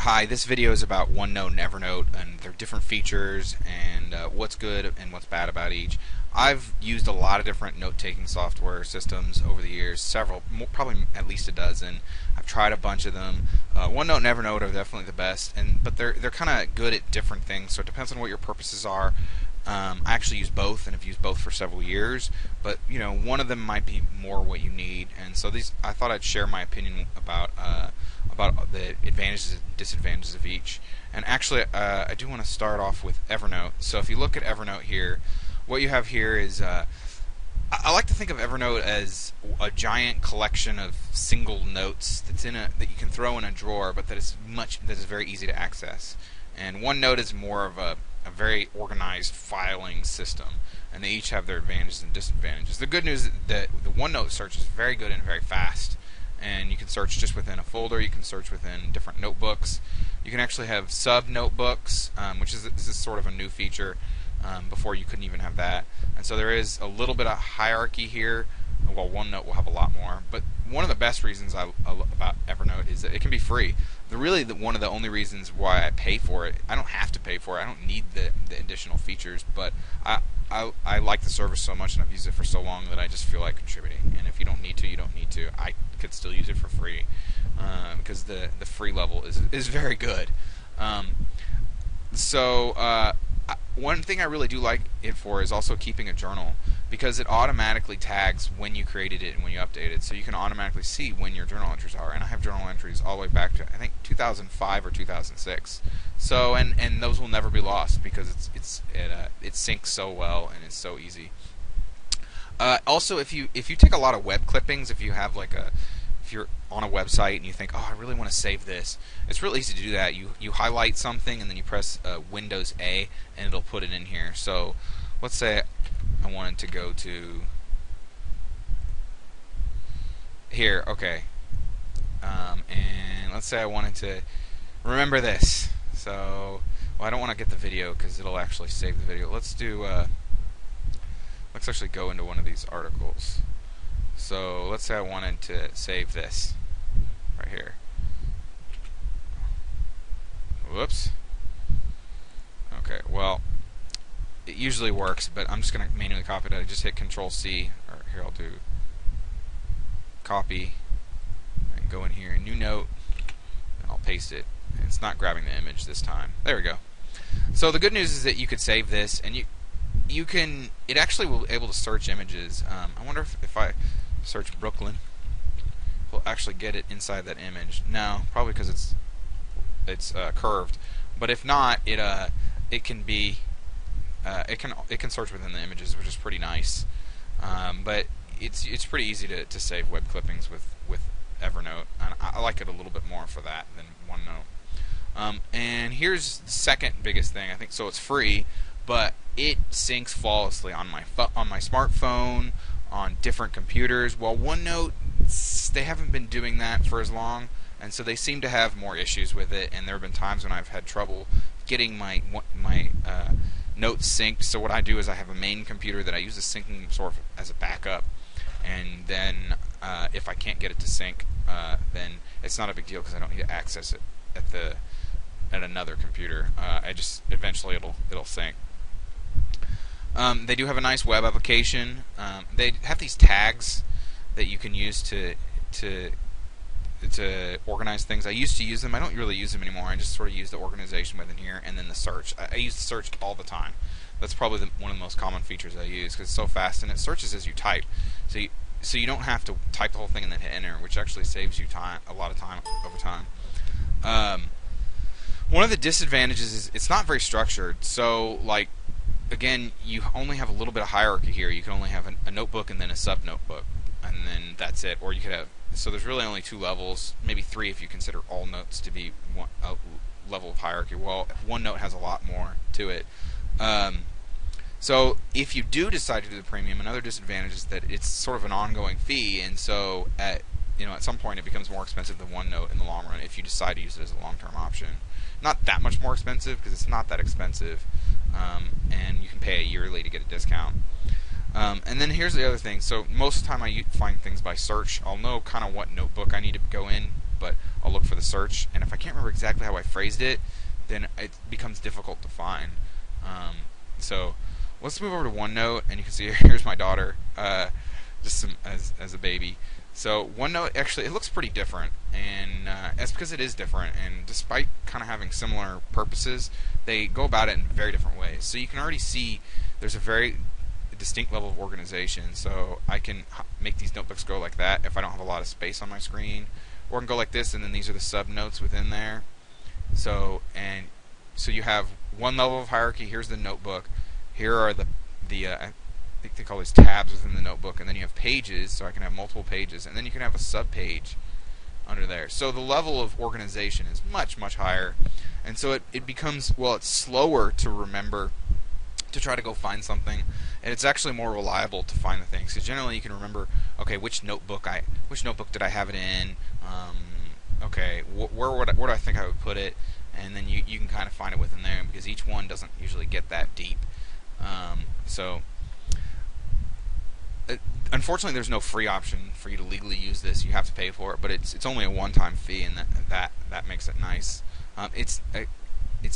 Hi, this video is about OneNote and Evernote and their different features and what's good and what's bad about each. I've used a lot of different note-taking software systems over the years, several, probably at least a dozen. I've tried a bunch of them. OneNote and Evernote are definitely the best, but they're kind of good at different things, so it depends on what your purposes are. I actually use both and have used both for several years, but one of them might be more what you need, and so I thought I'd share my opinion about the advantages and disadvantages of each. And actually, I do want to start off with Evernote. So if you look at Evernote here, what you have here is I like to think of Evernote as a giant collection of single notes that you can throw in a drawer, but that is very easy to access. And OneNote is more of a very organized filing system, and they each have their advantages and disadvantages. The good news is that the OneNote search is very good and very fast, and you can search just within a folder. You can search within different notebooks. You can actually have sub notebooks, this is sort of a new feature. Before you couldn't even have that, and so there is a little bit of hierarchy here. Well, OneNote will have a lot more, but one of the best reasons about Evernote is that it can be free. One of the only reasons why I pay for it, I don't have to pay for it. I don't need the additional features, but I like the service so much, and I've used it for so long that I just feel like contributing. And if you don't need to, you don't need to. I could still use it for free because the free level is very good. One thing I really do like it for is also keeping a journal, because it automatically tags when you created it and when you updated it, so you can automatically see when your journal entries are. And I have journal entries all the way back to, I think, 2005 or 2006. So and those will never be lost because it syncs so well and it's so easy. Also, if you take a lot of web clippings, if you're on a website and you think, oh, I really want to save this, it's real easy to do that. You highlight something and then you press Windows A and it'll put it in here. So let's say I wanted to go to here, okay, and let's say I wanted to remember this. So, well, I don't want to get the video because it'll actually save the video. Let's actually go into one of these articles. So let's say I wanted to save this right here. Whoops. Okay, well, it usually works, but I'm just going to manually copy it. I just hit Control C, or here I'll do copy, and go in here, new note, and I'll paste it. And it's not grabbing the image this time. There we go. So the good news is that you could save this, and it actually will be able to search images. I wonder if I search Brooklyn, we'll actually get it inside that image. No, probably because it's curved. But if not, it can search within the images, which is pretty nice. But it's pretty easy to save web clippings with Evernote, and I like it a little bit more for that than OneNote. And here's the second biggest thing, I think. So it's free, but it syncs flawlessly on my smartphone, on different computers. Well, OneNote, they haven't been doing that for as long, and so they seem to have more issues with it, and there have been times when I've had trouble getting my notes synced. So what I do is I have a main computer that I use the syncing sort of as a backup, and then if I can't get it to sync, then it's not a big deal because I don't need to access it at another computer. Eventually it'll sync. They do have a nice web application. They have these tags that you can use to organize things. I used to use them. I don't really use them anymore. I just sort of use the organization within here, and then the search. I use the search all the time. That's probably one of the most common features I use because it's so fast, and it searches as you type. So you don't have to type the whole thing and then hit enter, which actually saves you a lot of time over time. One of the disadvantages is it's not very structured. So, like, again, you only have a little bit of hierarchy here. You can only have a notebook and then a sub notebook, and then that's it. Or you could have, so there's really only two levels, maybe three if you consider all notes to be a level of hierarchy. Well, OneNote has a lot more to it. So if you do decide to do the premium, another disadvantage is that it's sort of an ongoing fee, and so at some point it becomes more expensive than OneNote in the long run if you decide to use it as a long-term option. Not that much more expensive because it's not that expensive, and you can pay yearly to get a discount. And then here's the other thing. So most of the time I find things by search. I'll know kind of what notebook I need to go in but I'll look for the search, and if I can't remember exactly how I phrased it, then it becomes difficult to find. So let's move over to OneNote, and you can see here's my daughter, as a baby. So OneNote, actually, it looks pretty different, and that's because it is different. And despite kind of having similar purposes, they go about it in very different ways. So you can already see there's a very distinct level of organization. So I can make these notebooks go like that if I don't have a lot of space on my screen, or I can go like this, and then these are the sub notes within there. So you have one level of hierarchy. Here's the notebook. Here are the I think they call these tabs within the notebook, and then you have pages, so I can have multiple pages, and then you can have a sub page under there. So the level of organization is much, much higher, and so it becomes, well, it's slower to remember, to try to go find something, and it's actually more reliable to find the things, because generally you can remember, okay, which notebook did I have it in, okay, where do I think I would put it, and then you can kind of find it within there, because each one doesn't usually get that deep. Unfortunately, there's no free option for you to legally use this. You have to pay for it, but it's only a one-time fee, and that makes it nice. It's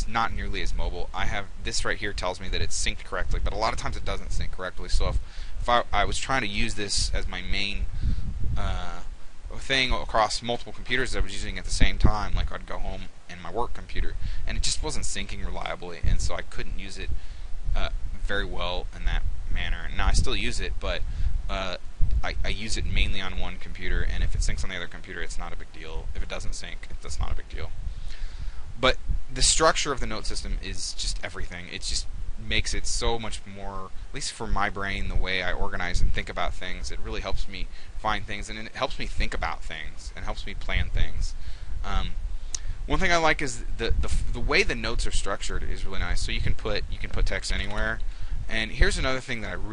not nearly as mobile. I have this right here tells me that it's synced correctly, but a lot of times it doesn't sync correctly. So if I was trying to use this as my main thing across multiple computers that I was using at the same time, like I'd go home and my work computer, and it just wasn't syncing reliably, and so I couldn't use it very well in that manner. Now I still use it, but I use it mainly on one computer, and if it syncs on the other computer, it's not a big deal. If it doesn't sync, that's not a big deal. But the structure of the note system is just everything. It just makes it so much more, at least for my brain, the way I organize and think about things. It really helps me find things, and it helps me think about things, and helps me plan things. One thing I like is the way the notes are structured is really nice. So you can put text anywhere. And here's another thing that I'm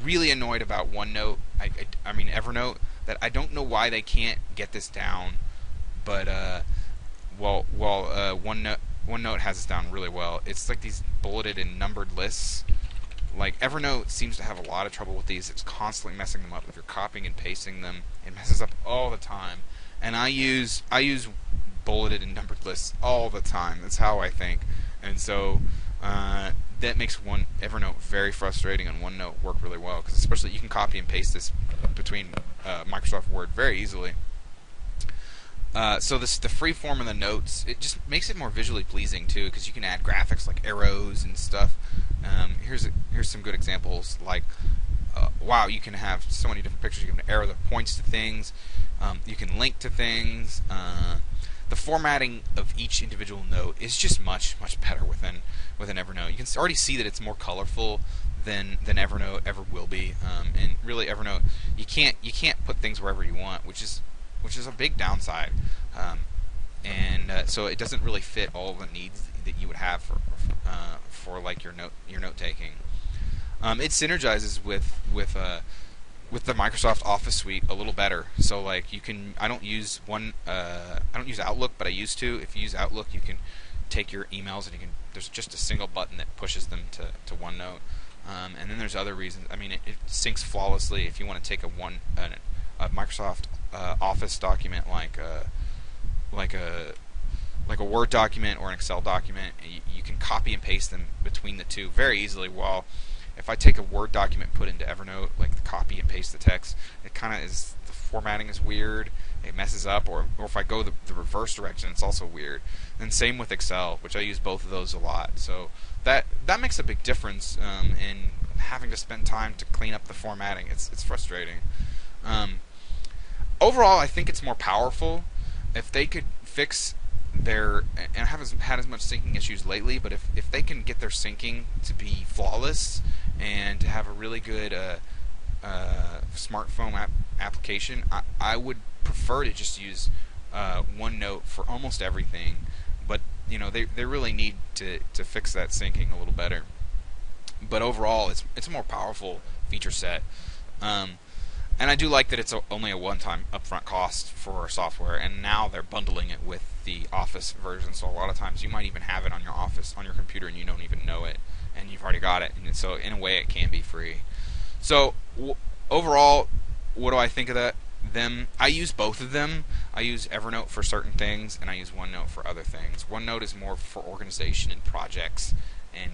really annoyed about OneNote. I mean Evernote, that I don't know why they can't get this down. But OneNote has this down really well. It's like these bulleted and numbered lists. Like Evernote seems to have a lot of trouble with these. It's constantly messing them up. If you're copying and pasting them, it messes up all the time. And I use bulleted and numbered lists all the time. That's how I think. And so that makes Evernote very frustrating, and OneNote work really well, because especially you can copy and paste this between Microsoft Word very easily. So the free form of the notes, it just makes it more visually pleasing too, because you can add graphics like arrows and stuff. Here's some good examples, like wow, you can have so many different pictures. You can arrow that points to things. You can link to things. The formatting of each individual note is just much better within Evernote. You can already see that it's more colorful than Evernote ever will be. And really, Evernote, you can't put things wherever you want, which is a big downside. So it doesn't really fit all the needs that you would have for like your note taking. It synergizes with the Microsoft Office suite a little better. So like I don't use Outlook, but I used to. If you use Outlook, you can take your emails and there's just a single button that pushes them to OneNote. And then there's other reasons. I mean, it syncs flawlessly. If you want to take a Microsoft Office document like a Word document or an Excel document, you can copy and paste them between the two very easily. While if I take a Word document, put into Evernote, like the copy and paste the text, it kind of is, the formatting is weird, it messes up, or if I go the reverse direction, it's also weird. And same with Excel, which I use both of those a lot. So that makes a big difference in having to spend time to clean up the formatting. It's frustrating. Overall, I think it's more powerful. If they could fix and I haven't had as much syncing issues lately, but if they can get their syncing to be flawless and to have a really good smartphone application, I would prefer to just use OneNote for almost everything. But they really need to fix that syncing a little better. But overall, it's a more powerful feature set. And I do like that it's only a one-time upfront cost for software, and now they're bundling it with the Office version. So a lot of times you might even have it on your computer, and you don't even know it, and you've already got it. And so in a way, it can be free. So overall, what do I think of that? them. I use both of them. I use Evernote for certain things, and I use OneNote for other things. OneNote is more for organization and projects and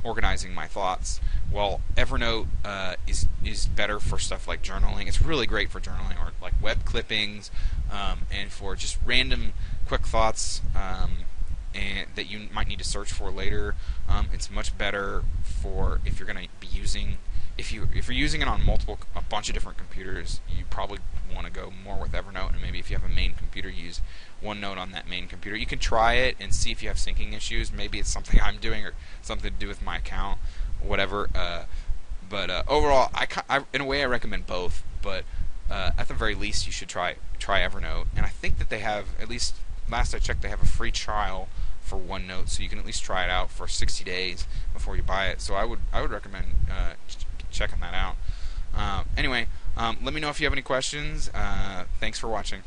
organizing my thoughts, while Evernote is better for stuff like journaling. It's really great for journaling or like web clippings, and for just random quick thoughts and that you might need to search for later. It's much better for if you're going to be using if you're using it on a bunch of different computers. You probably want to go more with Evernote, and maybe if you have a main computer, use OneNote on that main computer. You can try it and see if you have syncing issues. Maybe it's something I'm doing or something to do with my account, whatever. But overall, in a way, I recommend both. But at the very least, you should try Evernote. And I think that they have, at least last I checked, they have a free trial for OneNote, so you can at least try it out for 60 days before you buy it. So I would recommend checking that out. Anyway, let me know if you have any questions. Thanks for watching.